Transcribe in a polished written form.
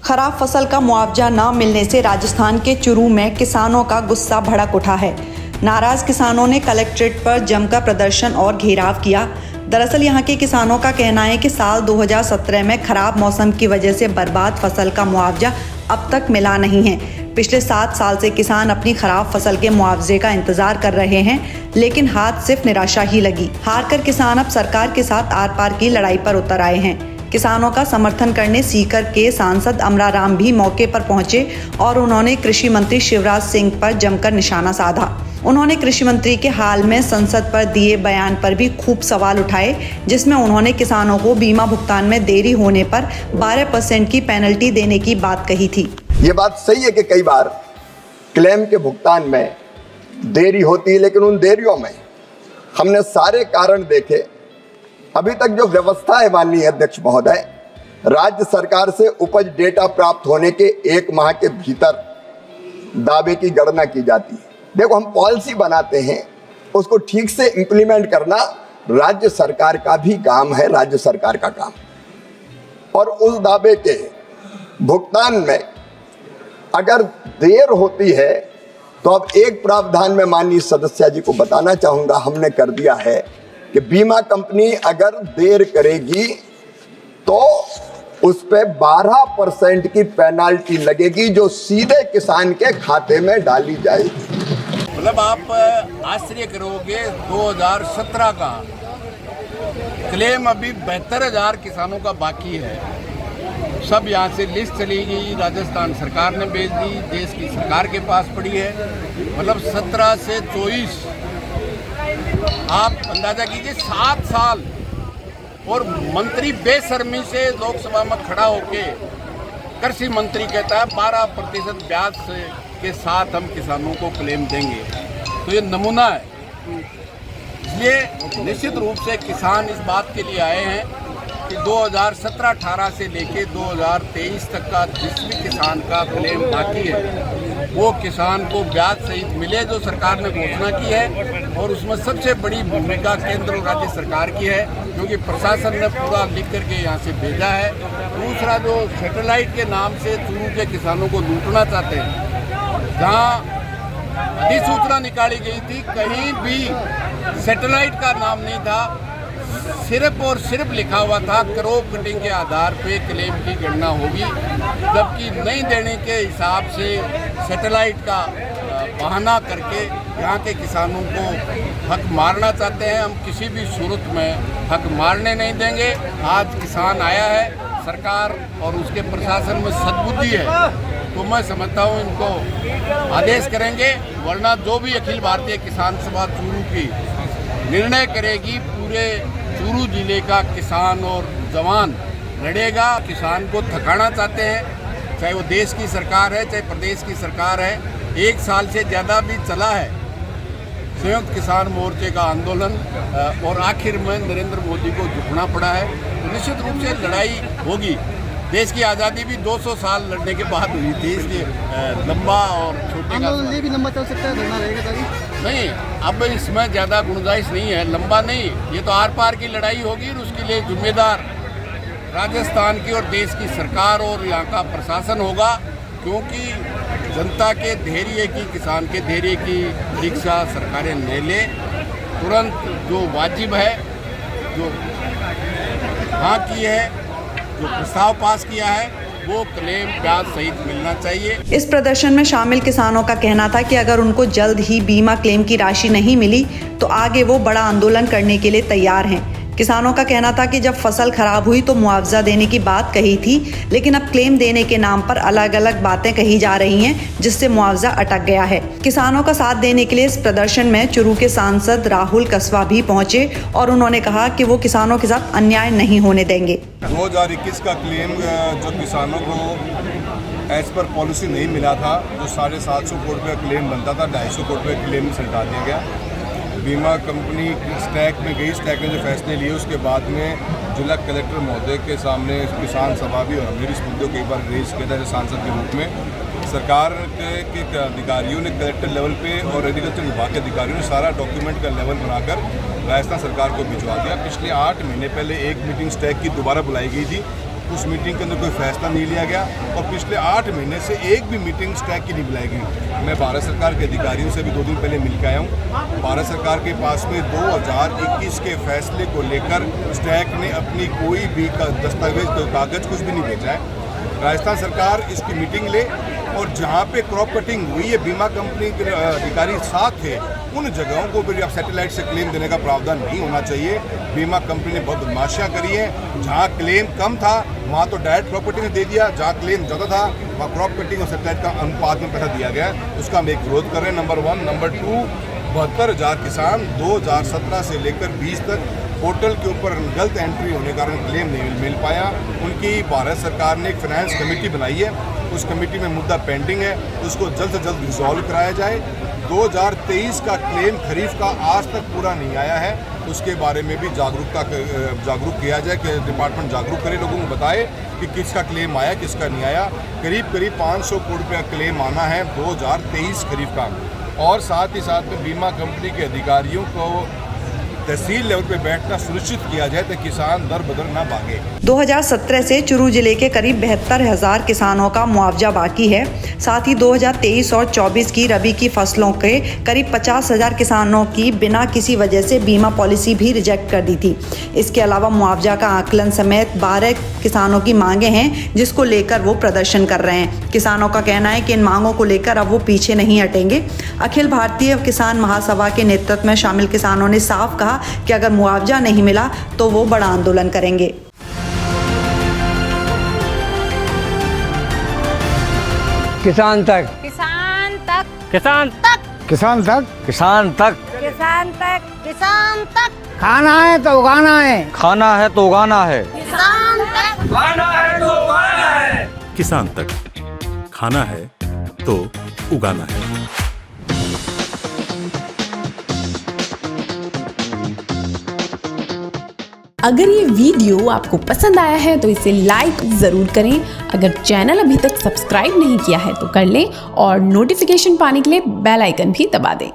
खराब फसल का मुआवजा न मिलने से राजस्थान के चुरू में किसानों का गुस्सा भड़क उठा है। नाराज किसानों ने कलेक्ट्रेट पर जमकर प्रदर्शन और घेराव किया। दरअसल यहां के किसानों का कहना है कि साल 2017 में खराब मौसम की वजह से बर्बाद फसल का मुआवजा अब तक मिला नहीं है। पिछले 7 साल से किसान अपनी खराब फसल के मुआवजे का इंतजार कर रहे हैं, लेकिन हाथ सिर्फ निराशा ही लगी। हार कर किसान अब सरकार के साथ आर पार की लड़ाई पर उतर आए हैं। किसानों का समर्थन करने सीकर के सांसद अमराराम भी मौके पर पहुंचे और उन्होंने कृषि मंत्री शिवराज सिंह पर जमकर निशाना साधा। उन्होंने कृषि मंत्री के हाल में संसद पर दिए बयान पर भी खूब सवाल उठाए, जिसमें उन्होंने किसानों को बीमा भुगतान में देरी होने पर 12% की पेनल्टी देने की बात कही थी। ये बात सही है कि कई बार क्लेम के भुगतान में देरी होती है, लेकिन उन देरियों में हमने सारे कारण देखे। अभी तक जो व्यवस्था है माननीय अध्यक्ष महोदय, राज्य सरकार से उपज डेटा प्राप्त होने के 1 माह के भीतर दावे की गणना की जाती है। देखो, हम पॉलिसी बनाते हैं, उसको ठीक से इंप्लीमेंट करना राज्य सरकार का भी काम है, राज्य सरकार का काम। और उस दावे के भुगतान में अगर देर होती है तो अब एक प्रावधान में माननीय सदस्य जी को बताना चाहूंगा, हमने कर दिया है कि बीमा कंपनी अगर देर करेगी तो उस पे 12% की पेनाल्टी लगेगी, जो सीधे किसान के खाते में डाली जाएगी। मतलब आप आश्चर्य करोगे, 2017 का क्लेम अभी 72,000 किसानों का बाकी है। सब यहाँ से लिस्ट चली गई, राजस्थान सरकार ने भेज दी, देश की सरकार के पास पड़ी है। मतलब 17 से 24 आप अंदाजा कीजिए, 7 साल। और मंत्री बेशर्मी से लोकसभा में खड़ा होके कृषि मंत्री कहता है 12% ब्याज से के साथ हम किसानों को क्लेम देंगे। तो ये नमूना है। इसलिए निश्चित रूप से किसान इस बात के लिए आए हैं कि 2017-18 से लेके 2023 तक का जिस भी किसान का क्लेम बाकी है वो किसान को ब्याज सहित मिले, जो सरकार ने घोषणा की है। और उसमें सबसे बड़ी भूमिका केंद्र और राज्य सरकार की है, क्योंकि प्रशासन ने पूरा लिख करके यहाँ से भेजा है। दूसरा, जो सैटेलाइट के नाम से चुरू के किसानों को लूटना चाहते हैं, जहाँ अधिसूचना निकाली गई थी कहीं भी सैटेलाइट का नाम नहीं था, सिर्फ और सिर्फ लिखा हुआ था क्रॉप कटिंग के आधार पे क्लेम की गणना होगी, जबकि नहीं देने के हिसाब से सैटेलाइट का बहाना करके यहाँ के किसानों को हक मारना चाहते हैं। हम किसी भी सूरत में हक मारने नहीं देंगे। आज किसान आया है, सरकार और उसके प्रशासन में सद्बुद्धि है, तो मैं समझता हूँ इनको आदेश करेंगे, वरना जो भी अखिल भारतीय किसान सभा चूरू की निर्णय करेगी, पूरे चूरू जिले का किसान और जवान लड़ेगा। किसान को थकाना चाहते हैं, चाहे वो देश की सरकार है चाहे प्रदेश की सरकार है। 1 साल से ज़्यादा भी चला है संयुक्त किसान मोर्चे का आंदोलन, और आखिर में नरेंद्र मोदी को झुकना पड़ा है। तो निश्चित रूप से लड़ाई होगी। देश की आज़ादी भी 200 साल लड़ने के बाद हुई थी, इसलिए लंबा और छोटे का भी लंबा चल सकता है, धरना रहेगा नहीं। अब इसमें ज़्यादा गुंजाइश नहीं है, लंबा नहीं। ये तो आर पार की लड़ाई होगी और उसके लिए जिम्मेदार राजस्थान की और देश की सरकार और यहाँ का प्रशासन होगा, क्योंकि जनता के धैर्य की, किसान के धैर्य की दीक्षा सरकारें नहीं ले। तुरंत जो वाजिब है, जो हाँ की है, जो प्रस्ताव पास किया है, वो क्लेम ब्याज सहित मिलना चाहिए। इस प्रदर्शन में शामिल किसानों का कहना था कि अगर उनको जल्द ही बीमा क्लेम की राशि नहीं मिली तो आगे वो बड़ा आंदोलन करने के लिए तैयार हैं। किसानों का कहना था कि जब फसल खराब हुई तो मुआवजा देने की बात कही थी, लेकिन अब क्लेम देने के नाम पर अलग अलग बातें कही जा रही हैं, जिससे मुआवजा अटक गया है। किसानों का साथ देने के लिए इस प्रदर्शन में चुरू के सांसद राहुल कसवा भी पहुंचे और उन्होंने कहा कि वो किसानों के साथ अन्याय नहीं होने देंगे। 2021 का क्लेम जो किसानों को एज पर पॉलिसी नहीं मिला था, जो 750 करोड़ रुपये क्लेम बनता था, 250 करोड़ रुपये क्लेम सल्टा दिया गया। बीमा कंपनी स्टैक में गई, स्टैक ने जो फैसले लिए उसके बाद में जिला कलेक्टर महोदय के सामने किसान सभा भी, और हमने भी इस मुद्दे को कई बार रेज किया था सांसद के रूप में। सरकार के अधिकारियों ने कलेक्टर लेवल पे और एग्रीकल्चर विभाग के अधिकारियों ने सारा डॉक्यूमेंट का लेवल बनाकर राजस्थान सरकार को भिजवा दिया। पिछले 8 महीने पहले एक मीटिंग स्टैक की दोबारा बुलाई गई थी, उस मीटिंग के अंदर कोई फैसला नहीं लिया गया और पिछले 8 महीने से एक भी मीटिंग स्टैक की नहीं बुलाई गई। मैं भारत सरकार के अधिकारियों से भी 2 दिन पहले मिल के आया हूँ। भारत सरकार के पास में 2021 के फैसले को लेकर स्टैक ने अपनी कोई भी दस्तावेज, कोई कागज, कुछ भी नहीं भेजा है। राजस्थान सरकार इसकी मीटिंग ले और जहाँ पे क्रॉप कटिंग हुई है, बीमा कंपनी के अधिकारी साथ थे, उन जगहों को भी अब सैटेलाइट से क्लेम देने का प्रावधान नहीं होना चाहिए। बीमा कंपनी ने बहुत बदमाशियाँ करी हैं। जहाँ क्लेम कम था वहाँ तो डायरेक्ट क्रॉप कटिंग ने दे दिया, जहाँ क्लेम ज़्यादा था वहाँ क्रॉप कटिंग और सैटेलाइट का अनुपात में पैसा दिया गया। उसका हम एक विरोध कर रहे हैं, नंबर 1। नंबर 2, 72,000 किसान 2017 से लेकर 20 तक पोर्टल के ऊपर गलत एंट्री होने के कारण क्लेम नहीं मिल पाया। उनकी भारत सरकार ने एक फाइनेंस कमेटी बनाई है, उस कमेटी में मुद्दा पेंडिंग है, उसको जल्द से जल्द रिजॉल्व कराया जाए। 2023 का क्लेम खरीफ का आज तक पूरा नहीं आया है, उसके बारे में भी जागरूक किया जाए कि डिपार्टमेंट जागरूक करे, लोगों को बताए कि किसका क्लेम आया, किसका नहीं आया। करीब 500 करोड़ रुपया क्लेम आना है 2023 खरीफ का। और साथ ही साथ में बीमा कंपनी के अधिकारियों को तहसील लेवल पे बैठना सुनिश्चित किया जाए ताकि किसान दर बदर ना भागे। 2017 से चुरू जिले के करीब 72,000 किसानों का मुआवजा बाकी है। साथ ही 2023 और 24 की रबी की फसलों के करीब 50,000 किसानों की बिना किसी वजह से बीमा पॉलिसी भी रिजेक्ट कर दी थी। इसके अलावा मुआवजा का आकलन समेत 12 किसानों की मांगे हैं, जिसको लेकर वो प्रदर्शन कर रहे हैं। किसानों का कहना है कि इन मांगों को लेकर अब वो पीछे नहीं हटेंगे। अखिल भारतीय किसान महासभा के नेतृत्व में शामिल किसानों ने साफ कहा कि अगर मुआवजा नहीं मिला तो वो बड़ा आंदोलन करेंगे। किसान तक, किसान तक, किसान तक, किसान तक, किसान तक, किसान तक, किसान तक, खाना है तो उगाना है, खाना है तो उगाना है, किसान तक, खाना है तो उगाना है, किसान तक, खाना है तो उगाना है। अगर ये वीडियो आपको पसंद आया है तो इसे लाइक ज़रूर करें। अगर चैनल अभी तक सब्सक्राइब नहीं किया है तो कर लें और नोटिफिकेशन पाने के लिए बेल आइकन भी दबा दें।